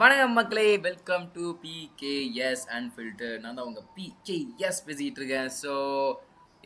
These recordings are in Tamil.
வணக்கம் மக்களே, வெல்கம் டு பிகேஎஸ் அன்ஃபில்டர். நான் தான் உங்கள் பிகேஎஸ் பேசிகிட்டு இருக்கேன். ஸோ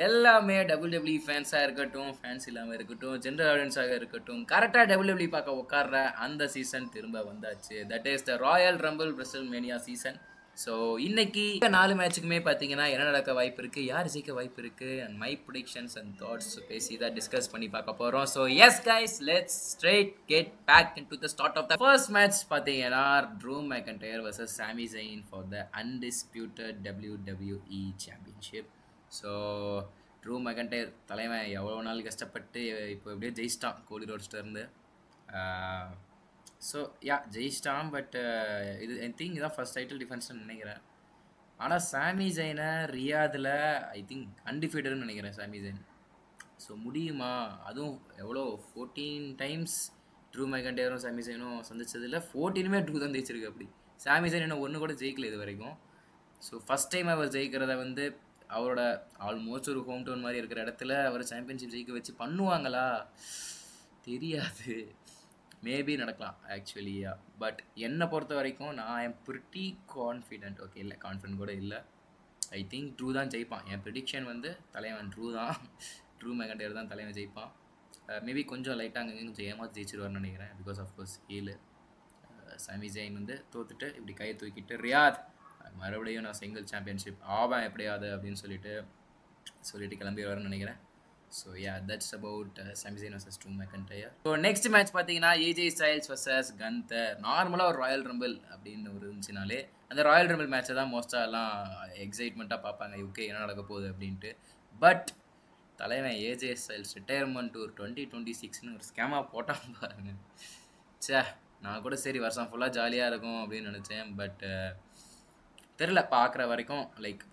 எல்லாமே டபிள்யூடபிள்யூ ஃபேன்ஸாக இருக்கட்டும், ஃபேன்ஸ் இல்லாமல் இருக்கட்டும், ஜென்ரல் ஆடியன்ஸாக இருக்கட்டும், கரெக்டாக டபிள்யூடபிள்யூ பார்க்க உட்கார்ற அந்த சீசன் திரும்ப வந்தாச்சு. That is the Royal Rumble WrestleMania season. So இன்னைக்கு 4 மேட்சுக்குமே பார்த்தீங்கன்னா என்ன நடக்க வாய்ப்பு இருக்குது, யார் ஜெயிக்க வாய்ப்பு இருக்குது, and my predictions and thoughts பேசி தான் டிஸ்கஸ் பண்ணி பார்க்க போகிறோம். So yes guys, let's straight get back into the start of the first match. பார்த்தீங்கன்னா Drew McIntyre versus Sami Zayn for the undisputed WWE championship. So Drew McIntyre தலைவன் எவ்வளோ நாள் கஷ்டப்பட்டு இப்போ எப்படியோ ஜெயிச்சிட்டான் கோலி ரோட்ஸ்டர்ந்து. ஸோ ஜெயிச்சிட்டான். பட் இது ஐ திங்க் இதான் ஃபர்ஸ்ட் டைட்டில் டிஃபென்ஸ்னு நினைக்கிறேன். ஆனால் சாமி ஜெயினை ரியாதில் ஐ திங்க் அன்டிஃபீட்டட்னு நினைக்கிறேன் சாமி ஜெயின். ஸோ முடியுமா? அதுவும் எவ்வளோ 14 டைம்ஸ் ட்ரூ மெக்கன்டையரும் சாமி ஜெயினும் சந்திச்சதில் 14மே ட்ரூ தான் ஜெயிச்சிருக்கு. அப்படி சாமி ஜெயின் இன்னும் ஒன்று கூட ஜெயிக்கல இது வரைக்கும். ஸோ ஃபஸ்ட் டைம் அவர் ஜெயிக்கிறத வந்து அவரோட ஆல்மோஸ்ட் ஒரு ஹோம் டவுன் மாதிரி இருக்கிற இடத்துல அவர் சாம்பியன்ஷிப் ஜெயிக்க வச்சு பண்ணுவாங்களா தெரியாது. மேபி நடக்கலாம் ஆக்சுவலியா. பட் என்னை பொறுத்த வரைக்கும் நான் I am pretty confident. Okay, இல்லை கான்ஃபிடென்ட் கூட இல்லை. ஐ திங்க் ட்ரூ தான் ஜெயிப்பான். என் ப்ரிடிக்ஷன் வந்து தலைவன் ட்ரூ தான். ட்ரூ மெக்கன்டையர் தான் தலைவன் ஜெயிப்பான். மேபி கொஞ்சம் லைட்டாக அங்கே கொஞ்சம் ஏமாற்றி ஜெயிச்சிருவார்னு நினைக்கிறேன். பிகாஸ் ஆஃப்கோர்ஸ் சாமி ஜெயின் வந்து தோத்துட்டு இப்படி கையை தூக்கிட்டு ரியாத் மறுபடியும் நான் சிங்கிள் சாம்பியன்ஷிப் ஆவேன் எப்படியாது அப்படின்னு சொல்லிட்டு கிளம்பிடுவார்னு நினைக்கிறேன். So that's about Sami Zayn versus Drew McIntyre. So next match பார்த்தீங்கன்னா ஏஜே ஸ்டைல்ஸ் வர்சஸ் கந்தர். நார்மலாக ஒரு ராயல் ரம்பிள் அப்படின்னு ஒரு இருந்துச்சுனாலே அந்த ராயல் ரம்பிள் மேட்ச்சை தான் மோஸ்ட்டாக எல்லாம் எக்ஸைட்மெண்ட்டாக பார்ப்பாங்க, யூகே என்ன நடக்க போகுது அப்படின்ட்டு. பட் தலைவன் ஏஜே ஸ்டைல்ஸ் ரிட்டையர்மெண்ட் டூர் 2026ன்னு ஒரு ஸ்கேமாக போட்டான் பாருங்க. நான் கூட சரி வருஷம் ஃபுல்லாக ஜாலியாக இருக்கும் அப்படின்னு நினச்சேன். பட் தெரில, பார்க்குற வரைக்கும் லைக்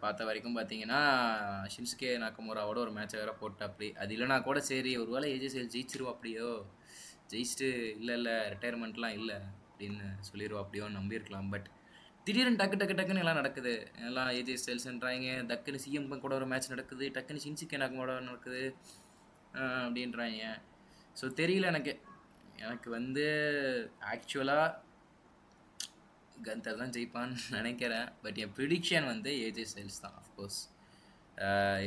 பார்த்த வரைக்கும் பார்த்தீங்கன்னா ஷின்சுகே நாகமுராவோட ஒரு மேட்சை வேறு போட்டு அப்படி அது இல்லைனா கூட சரி ஒருவேளை ஏஜே ஸ்டைல்ஸ் ஜெயிச்சிருவா அப்படியோ, ஜெயிச்சுட்டு இல்லை ரிட்டையர்மெண்ட்லாம் இல்லை அப்படின்னு சொல்லிடுவா அப்படியோ நம்பியிருக்கலாம். பட் திடீர்னு டக்குன்னு எல்லாம் நடக்குது. எல்லாம் ஏஜே ஸ்டைல்ஸ்ன்றாங்க, டக்குன்னு சிஎம் கூட ஒரு மேட்ச் நடக்குது, டக்குன்னு ஷின்சுகே நாகமுரா நடக்குது அப்படின்றாங்க. ஸோ தெரியல எனக்கு வந்து ஆக்சுவலாக கந்தர் தான் ஜெயிப்பான்னு நினைக்கிறேன். பட் என் ப்ரிடிக்ஷன் வந்து ஏஜே ஸ்டைல்ஸ் தான். அஃப்கோர்ஸ்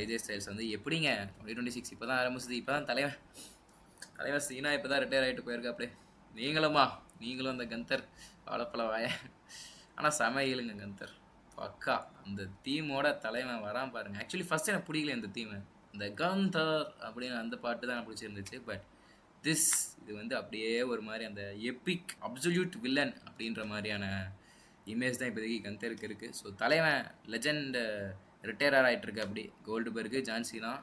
ஏஜே ஸ்டைல்ஸ் வந்து எப்படிங்க 2026 இப்போ தான் ஆரம்பிச்சது. இப்போ தான் தலைவர் சீனா இப்போ தான் ரிட்டையர் ஆகிட்டு போயிருக்காப்லே. நீங்களும் அந்த கந்தர் வாழப்பழ வாய. ஆனால் சமையலுங்க கந்தர் பக்கா. அந்த தீமோட தலைவன் வரான் பாருங்க. ஆக்சுவலி ஃபஸ்ட் எனக்கு பிடிக்கல இந்த தீமை, இந்த கந்தர் அப்படின்னு அந்த பாட்டு தான் பிடிச்சிருந்துச்சு. பட் இது வந்து அப்படியே ஒரு மாதிரி அந்த எபிக் அப்சல்யூட் வில்லன் அப்படின்ற மாதிரியான இமேஜ் தான் இப்போதைக்கு கந்தருக்கு இருக்குது. ஸோ தலைவன் லெஜண்ட் ரிட்டையர் ஆகிட்டுருக்கு. அப்படி கோல்டுபர்கு ஜான்சி தான்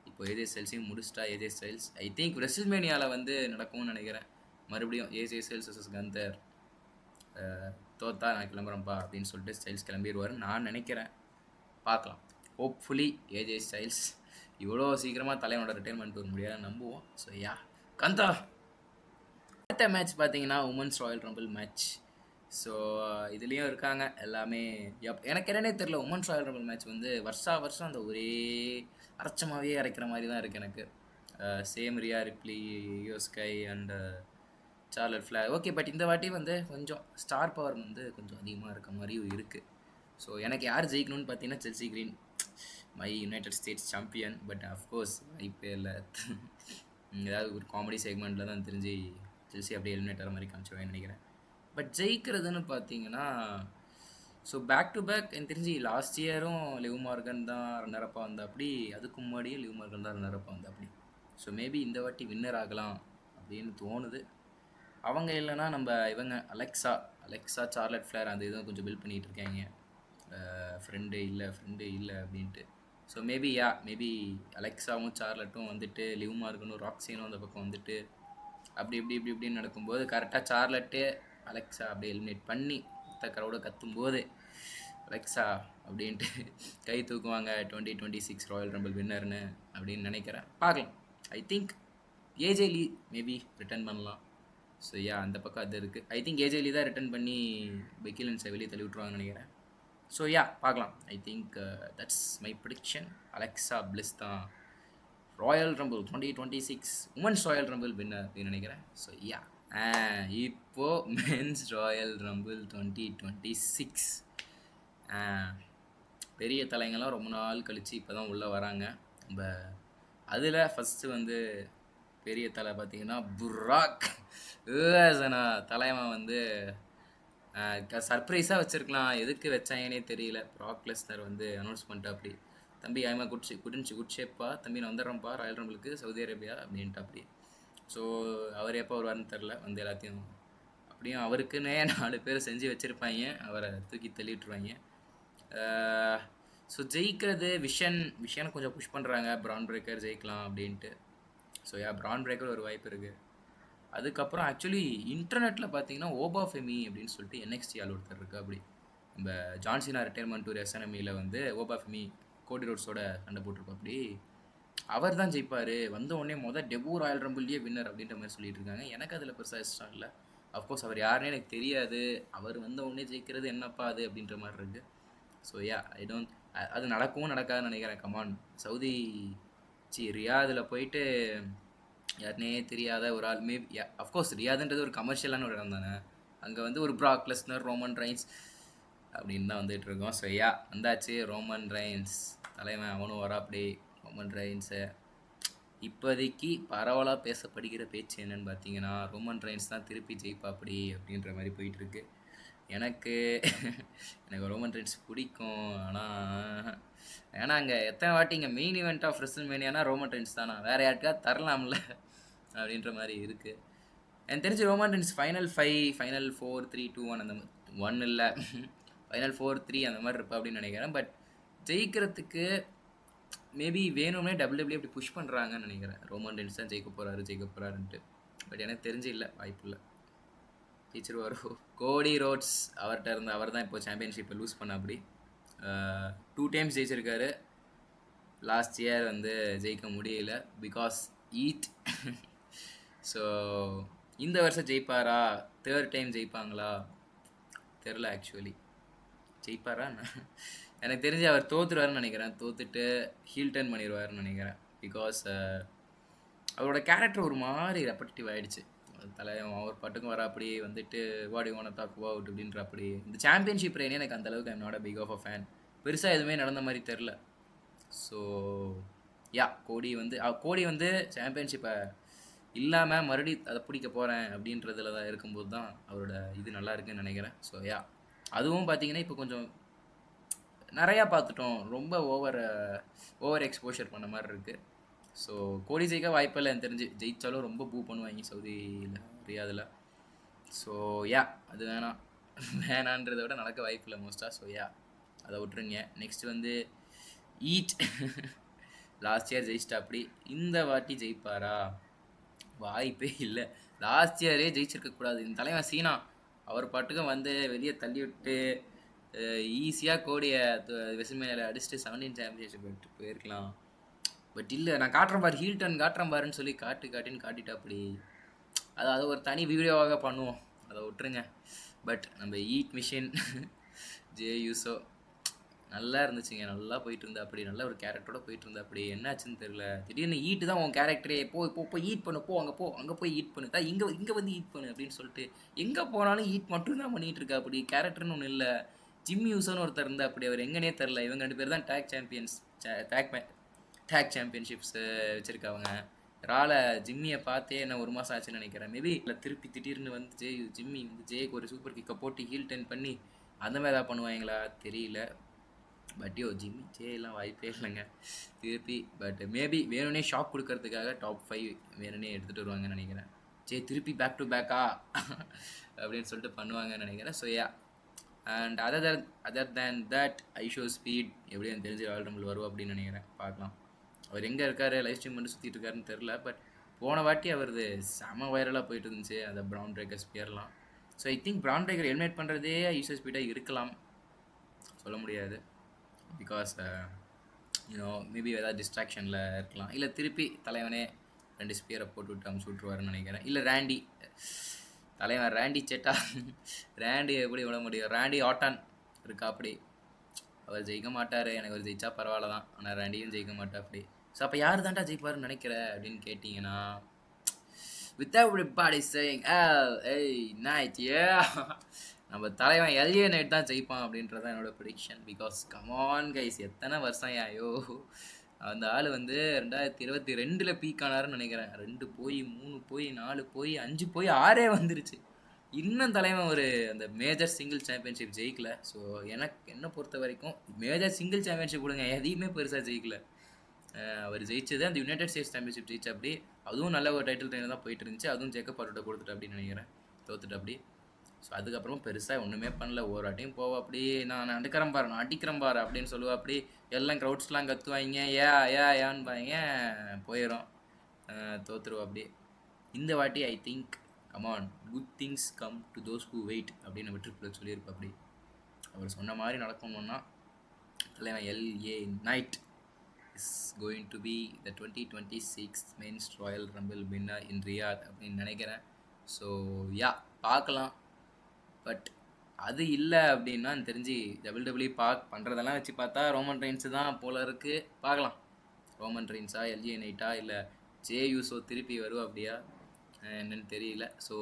இப்போ ஏஜே ஸ்டைல்ஸையும் முடிச்சிட்டா. ஏஜே ஸ்டைல்ஸ் ஐ திங்க் ரெஸ்ல்மேனியாவில் வந்து நடக்கும்னு நினைக்கிறேன். மறுபடியும் ஏஜே ஸ்டைல்ஸ் வர்சஸ் கந்தர். தோத்தா நான் கிளம்புறேன்ப்பா அப்படின்னு சொல்லிட்டு ஸ்டைல்ஸ் கிளம்பிடுவாருன்னு நான் நினைக்கிறேன். பார்க்கலாம். ஹோப்ஃபுல்லி ஏஜே ஸ்டைல்ஸ் இவ்வளோ சீக்கிரமாக தலைவனோட ரிட்டையர்மெண்ட் வர முடியாது நம்புவோம். ஸோ கந்தா. அடுத்த மேட்ச் பார்த்தீங்கன்னா women's Royal rumble match. So இதுலேயும் இருக்காங்க எல்லாமே. எனக்கு என்னன்னே தெரில, உமன்ஸ் ராயல் ரம்பிள் மேட்ச் வந்து வருஷம் அந்த ஒரே அரைச்சமாகவே அரைக்கிற மாதிரி தான் இருக்குது எனக்கு. Same Rhea Ripley, Iyo Sky and Charlotte Flair. Okay, but இந்த வாட்டி வந்து கொஞ்சம் ஸ்டார் பவர் வந்து கொஞ்சம் அதிகமாக இருக்க மாதிரியும் இருக்குது. ஸோ எனக்கு யார் ஜெயிக்கணும்னு பார்த்தீங்கன்னா Chelsea green, my United states champion. But of course வாய்ப்பே இல்லை. ஏதாவது ஒரு காமெடி செக்மெண்ட்டில் தான் தெரிஞ்சு செல்சி அப்படியே எலிமினேட் ஆகிற மாதிரி காமிச்சுவேன்னு நினைக்கிறேன். பட் ஜெயிக்கிறதுன்னு பார்த்தீங்கன்னா ஸோ பேக் டு பேக் எனக்கு தெரிஞ்சு லாஸ்ட் இயரும் லிவ் மார்கன் தான் ரன்னரப்பாக வந்தா அப்படி, அதுக்கு முன்னாடியும் லிவ் மார்கன் தான் ரன்னரப்பாக வந்தா அப்படி. ஸோ மேபி இந்த வாட்டி வின்னர் ஆகலாம் அப்படின்னு தோணுது. அவங்க இல்லைன்னா நம்ம இவங்க அலெக்ஸா சார்லட் ஃப்ளேர் அந்த இதுவும் கொஞ்சம் பில்ட் பண்ணிகிட்டு இருக்காங்க. ஃப்ரெண்டு இல்லை அப்படின்ட்டு. ஸோ மேபி அலெக்ஸாவும் சார்லட்டும் வந்துட்டு லிவ் மார்கனும் ராக்ஸினும் அந்த பக்கம் வந்துட்டு அப்படி இப்படின்னு நடக்கும்போது கரெக்டாக சார்லட்டு அலெக்ஸா அப்படியே எலிமினேட் பண்ணி மொத்த கரோட கத்தும்போது அலெக்ஸா அப்படின்ட்டு கை தூக்குவாங்க 2026 ராயல் ரம்பிள் வின்னர்னு அப்படின்னு நினைக்கிறேன். பார்க்கலாம். I think AJ Lee maybe return பண்ணலாம். ஸோ அந்த பக்கம் அது இருக்குது. ஐ திங்க் ஏஜே லீ தான் ரிட்டர்ன் பண்ணி பெக்கி லின்ச்சை வெளியே தள்ளி விட்ருவாங்கன்னு நினைக்கிறேன். ஸோ பார்க்கலாம். I think that's my prediction. Alexa Bliss தான் Royal Rumble 2026 women's Royal Rumble winner அப்படின்னு நினைக்கிறேன். ஸோ இப்போ மென்ஸ் ராயல் ரம்பிள் 2026 பெரிய தலைங்கள்லாம் ரொம்ப நாள் கழிச்சு இப்போ தான் உள்ளே வராங்க. நம்ம அதில் ஃபஸ்ட்டு வந்து பெரிய தலை பார்த்தீங்கன்னா புராக் லேசனா தலைவன் வந்து சர்ப்ரைஸாக வச்சுருக்கலாம். எதுக்கு வச்சாங்கன்னே தெரியல. ப்ராக் லெஸ்னர் வந்து அனௌன்ஸ் பண்ணிட்டா அப்படி, தம்பி ஐமா குட் ஷேப்பா தம்பி, நான் வந்துடுறேன்ப்பா ராயல் ரம்பிளுக்கு சவுதி அரேபியா அப்படின்ட்டு அப்படி. ஸோ அவர் எப்போ வருவார்னு தெரில. வந்து எல்லாத்தையும் அப்படியும் அவருக்குன்னே 4 பேர் செஞ்சு வச்சுருப்பாங்க, அவரை தூக்கி தள்ளிவிட்ருவாங்க. ஸோ ஜெயிக்கிறது விஷனை கொஞ்சம் புஷ் பண்ணுறாங்க, பிரான் பிரேக்கர் ஜெயிக்கலாம் அப்படின்ட்டு. ஸோ பிரான் பிரேக்கர் ஒரு வாய்ப்பு இருக்குது. அதுக்கப்புறம் ஆக்சுவலி இன்டர்நெட்டில் பார்த்தீங்கன்னா ஓபா ஃபெமி அப்படின்னு சொல்லிட்டு NXT ஆள் ஒருத்தர் இருக்குது. அப்படி நம்ம ஜான்சினா ரிட்டையர்மெண்ட் டூர் SNME வந்து ஓபா ஃபெமி கோடி ரோட்ஸோட சண்டை போட்டிருப்போம். அப்படி அவர் தான் ஜெயிப்பார், வந்த உடனே டெபு ராயல் ரம்பிள்லேயே வின்னர் அப்படின்ற மாதிரி சொல்லிட்டு இருக்காங்க. எனக்கு அதில் பெருசாக இஷ்டம் இல்லை. அஃப்கோர்ஸ் அவர் யாருன்னே எனக்கு தெரியாது. அவர் வந்த உடனே ஜெயிக்கிறது என்னப்பா அது அப்படின்ற மாதிரி இருக்குது. ஸோ ஐ டோன்ட் அது நடக்கவும் நடக்காதுன்னு நினைக்கிறேன். கமான், சவுதி ரியாதில் போயிட்டு யாருனே தெரியாத ஒரு ஆள், மேபி அஃப்கோர்ஸ் ரியாதுன்றது ஒரு கமர்ஷியலான ஒரு இடம் தானே. அங்கே வந்து ஒரு ப்ராக் லெஸ்னர், ரோமன் ரெயின்ஸ் அப்படின்னு தான் வந்துட்டு இருக்கோம். ஸோ வந்தாச்சு ரோமன் ரெயின்ஸ் தலைவன், அவனும் வரா. அப்படி ரோமன் ரெயின்ஸை இப்போதைக்கு பரவலாக பேசப்படுகிற பேச்சு என்னன்னு பார்த்தீங்கன்னா, ரோமன் ரெயின்ஸ் தான் திருப்பி ஜெயிப்பாப்படி அப்படின்ற மாதிரி போயிட்டுருக்கு. எனக்கு ரோமன் ரெயின்ஸ் பிடிக்கும். ஆனால் ஏன்னா அங்கே எத்தனை வாட்டி இங்கே மெயின் ஈவெண்ட் ஆஃப் ரெஸ்ல்மேனியானா ரோமன் ரெயின்ஸ் தானா, வேறு யாருக்காவது தரலாம்ல அப்படின்ற மாதிரி இருக்குது. எனக்கு தெரிஞ்சு ரோமன் ரெயின்ஸ் ஃபைனல் 5, ஃபைனல் 4, 3, 2, 1 அந்த மாதிரி 1 இல்லை ஃபைனல் 4, 3 அந்த மாதிரி இருப்பா அப்படின்னு நினைக்கிறேன். பட் ஜெயிக்கிறதுக்கு மேபி வேணும்னே WWE அப்படி புஷ் பண்ணுறாங்கன்னு நினைக்கிறேன். ரோமன் ரெயின்ஸ் தான் ஜெயிக்க போகிறாருன்ட்டு. பட் எனக்கு தெரிஞ்சு இல்லை, வாய்ப்பு இல்லை, ஜெயிச்சிருவார். கோடி ரோட்ஸ் அவர்கிட்ட இருந்து அவர் தான் இப்போ சாம்பியன்ஷிப்பை லூஸ் பண்ண. அப்படி 2 டைம்ஸ் ஜெயிச்சிருக்காரு. லாஸ்ட் இயர் வந்து ஜெயிக்க முடியல பிகாஸ் ஈட். ஸோ இந்த வருஷம் ஜெயிப்பாரா, 3rd டைம் ஜெயிப்பாங்களா தெரில. ஆக்சுவலி ஜெயிப்பாரா எனக்கு தெரிஞ்சு அவர் தோற்றுருவாருன்னு நினைக்கிறேன். தோத்துட்டு ஹீல் டர்ன் பண்ணிடுவாருன்னு நினைக்கிறேன். பிகாஸ் அவரோட கேரக்டர் ஒரு மாதிரி ரெப்படிட்டிவ் ஆகிடுச்சு. தலைவன் அவர் பாட்டுக்கும் வர அப்படி வந்துட்டு வாடி ஓன தாக்கு அவுட் அப்படின்ற அப்படி. இந்த சாம்பியன்ஷிப் ரெயினே எனக்கு அந்தளவுக்கு I'm not a big of a fan. பெருசாக எதுவுமே நடந்த மாதிரி தெரில. ஸோ கோடி வந்து சாம்பியன்ஷிப்பை இல்லாமல் மறுபடியும் அதை பிடிக்க போகிறேன் அப்படின்றதுல தான் இருக்கும்போது தான் அவரோட இது நல்லா இருக்குன்னு நினைக்கிறேன். ஸோ அதுவும் பார்த்தீங்கன்னா இப்போ கொஞ்சம் நிறையா பார்த்துட்டோம், ரொம்ப ஓவர் எக்ஸ்போஷர் பண்ண மாதிரி இருக்குது. ஸோ கோடி ஜெயிக்க வாய்ப்பில்லை எனக்கு தெரிஞ்சு. ஜெயித்தாலும் ரொம்ப பூ பண்ணுவாங்க சவுதியில், ரியாதில். ஸோ அது வேணான்றதை விட நடக்க வாய்ப்பில்லை மோஸ்ட்டாக. ஸோ அதை விட்டுருங்க. நெக்ஸ்ட் வந்து ஈட் லாஸ்ட் இயர் ஜெயிச்சிட்டா. அப்படி இந்த வாட்டி ஜெயிப்பாரா, வாய்ப்பே இல்லை. லாஸ்ட் இயரே ஜெயிச்சிருக்கக்கூடாது இந்த தலைவன் சீனா. அவர் பாட்டுக்கும் வந்து வெளியே தள்ளி விட்டு ஈஸியாக கோடியை வெஸ்ட்மேனில் அடிச்சுட்டு 17 சாம்பியன்ஷிப் எடுத்து போயிருக்கலாம். பட் இல்லை, நான் காட்டுறேன் பாரு, ஹீல் டர்ன் காட்டுறேன் பாருன்னு சொல்லி காட்டிட்டா. அப்படி அது ஒரு தனி வீடியோவாக பண்ணுவோம், அதை விட்டுருங்க. பட் நம்ம ஈட் மிஷின் ஜே யூசோ நல்லா இருந்துச்சுங்க, நல்லா போயிட்டு இருந்தா. அப்படி நல்ல ஒரு கேரக்டரோட போயிட்டு இருந்தா. அப்படி என்னாச்சுன்னு தெரியல, திடீர்னு ஈட்டு தான் உன் கேரக்டரே, போய் ஈட் பண்ணு, அங்கே போய் ஈட் பண்ணு, தான் இங்கே வந்து ஈட் பண்ணு அப்படின்னு சொல்லிட்டு எங்கே போனாலும் ஈட் மட்டும் தான் பண்ணிகிட்டு இருக்கா. அப்படி கேரக்டர்னு ஒன்றும் இல்லை. ஜிம் யூசோன்னு ஒருத்தர் இருந்தா. அப்படி அவர் எங்கன்னே தெரில. இவங்க 2 பேர் தான் டேக் சாம்பியன்ஷிப்ஸ் வச்சுருக்காங்க. ரால ஜிம்மியை பார்த்தே என்ன 1 மாதம் ஆச்சுன்னு நினைக்கிறேன். மேபி இல்லை, திருப்பி திடீர்னு வந்து ஜிம்மி வந்து ஜேக்கு ஒரு சூப்பர் கிக்கை போட்டு ஹீல் டர்ன் பண்ணி அந்த மாதிரி ஏதாவது பண்ணுவாங்களா தெரியல. பட் ஜிம்மி எல்லாம் வாய்ப்பே இல்லைங்க திருப்பி. பட் மேபி வேணும்னே ஷாக் கொடுக்கறதுக்காக டாப் 5 வேணும்னே எடுத்துகிட்டு வருவாங்கன்னு நினைக்கிறேன். திருப்பி பேக் டு பேக்கா அப்படின்னு சொல்லிட்டு பண்ணுவாங்கன்னு நினைக்கிறேன். So and other then that IShowSpeed எப்படி எனக்கு தெரிஞ்சு ராயல் ரம்பிள் வருவோம் அப்படின்னு நினைக்கிறேன். பார்க்கலாம் அவர் எங்கே இருக்கார், லைவ் ஸ்ட்ரீம் பண்ணி சுற்றிட்டு இருக்காருன்னு தெரில. பட் போன வாட்டி அவரது செம வைரலாக போயிட்டு இருந்துச்சு அந்த ப்ரௌன் பிரேக்கர் ஸ்பியர்லாம். So I think brown breaker eliminate பண்ணுறதே ஐஷோ ஸ்பீடாக இருக்கலாம், சொல்ல முடியாது. பிகாஸ் மேபி ஏதாவது டிஸ்ட்ராக்ஷனில் இருக்கலாம். இல்லை திருப்பி தலைவனே 2 ஸ்பியரை போட்டு விட்டு அமுச்சு விட்ருவாருன்னு நினைக்கிறேன். இல்லை தலைவன் ராண்டி சேட்டா ராண்டி எப்படி விட முடியும். ராண்டி ஆட்டான் இருக்கா. அப்படி அவர் ஜெயிக்க மாட்டார். எனக்கு அவர் ஜெயிச்சா பரவாயில்ல தான், ஆனால் ராண்டியும் ஜெயிக்க மாட்டா. அப்படி ஸோ அப்போ யார் தான்டா ஜெயிப்பாருன்னு நினைக்கிற அப்படின்னு கேட்டிங்கன்னா with everybody saying hey night yeah நம்ம தலைவன் எல்ஏ நைட் தான் ஜெயிப்பான் அப்படின்றது தான் என்னோட ப்ரிடிக்ஷன். பிகாஸ் கமான் கைஸ், எத்தனை வருஷம் ஐயோ அந்த ஆள் வந்து 2022 பீக் ஆனாருன்னு நினைக்கிறேன். 2 போய் 3 போய் 4 போய் 5 போய் 6 வந்துருச்சு. இன்னும் தலைவன் ஒரு அந்த மேஜர் சிங்கிள் சாம்பியன்ஷிப் ஜெயிக்கல. ஸோ என்னை பொறுத்த வரைக்கும் மேஜர் சிங்கிள் சாம்பியன்ஷிப் கொடுங்க, எதையுமே பெருசாக ஜெயிக்கல. அவர் ஜெயிச்சது அந்த யுனைடெட் ஸ்டேட்ஸ் சாம்பியன்ஷிப் ஜெயிச்சா அப்படி, அதுவும் நல்ல ஒரு டைட்டில் ட்ரெயினர் தான் போயிட்டு இருந்துச்சு. அதுவும் ஜேக்கப் பாரோட்ட கொடுத்துட்டு அப்படின்னு நினைக்கிறேன், தோத்துட்டு அப்படி. ஸோ அதுக்கப்புறமா பெருசாக ஒன்றுமே பண்ணல. ஒரு வாட்டியும் போவா அப்படி, நான் அடிக்கிறேன் பாரு அப்படின்னு சொல்லுவா அப்படி. எல்லாம் க்ரௌட்ஸ்லாம் கத்துவாங்க, ஏன்னு பாங்க, போயிடும், தோத்துருவா அப்படி. இந்த வாட்டி I think come on good things come to those who wait அப்படின்னு விட்டு சொல்லியிருப்பா அப்படி. அவர் சொன்ன மாதிரி நடக்கணும்னா தலைவன் LA Knight is going to be the 2026 men's Royal Rumble winner in Riyadh அப்படின்னு நினைக்கிறேன். ஸோ யா பார்க்கலாம். பட் அது இல்லை அப்படின்னா தெரிஞ்சு டபிள்யூ பண்ணுறதெல்லாம் வச்சு பார்த்தா ரோமன் ரெயின்ஸு தான் போல இருக்குது. பார்க்கலாம், ரோமன் ரெயின்ஸா எல்ஏ நைட்டா இல்லை ஜே யூசோ திருப்பி வருவா அப்படியா என்னன்னு தெரியல. So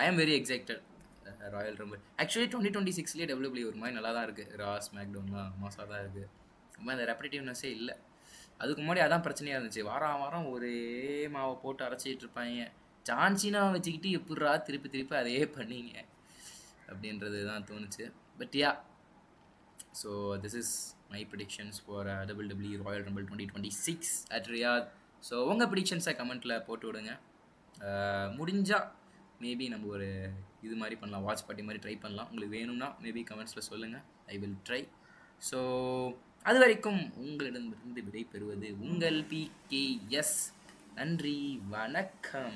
I am very excited Royal rumble. Actually 2026 W ஒரு மாதிரி நல்லா தான் இருக்குது. ராஸ் மேக்டவுன்லாம் மோசாக தான் இருக்குது. ரொம்ப அந்த ரெப்படேட்டிவ்னஸே இல்லை. அதுக்கு முன்னாடி அதான் பிரச்சனையாக இருந்துச்சு. வாரம் ஒரே மாவை போட்டு அரைச்சிட்டு இருப்பாங்க. ஜான்சினா வச்சுக்கிட்டு எப்படிரா திருப்பி அதையே பண்ணீங்க அப்படின்றது தான் தோணுச்சு. But yeah, so this is my predictions for WWE Royal Rumble 2026 at Riyadh. So உங்கள் ப்ரிடிக்ஷன்ஸை கமெண்ட்டில் போட்டு விடுங்க. முடிஞ்சால் மேபி நம்ம ஒரு இது மாதிரி பண்ணலாம், வாட்ச் பார்ட்டி மாதிரி ட்ரை பண்ணலாம். உங்களுக்கு வேணும்னா மேபி கமெண்ட்ஸில் சொல்லுங்கள், ஐ வில் ட்ரை. ஸோ அது வரைக்கும் உங்களிடமிருந்து விடை பெறுவது உங்கள் PKS. நன்றி, வணக்கம்.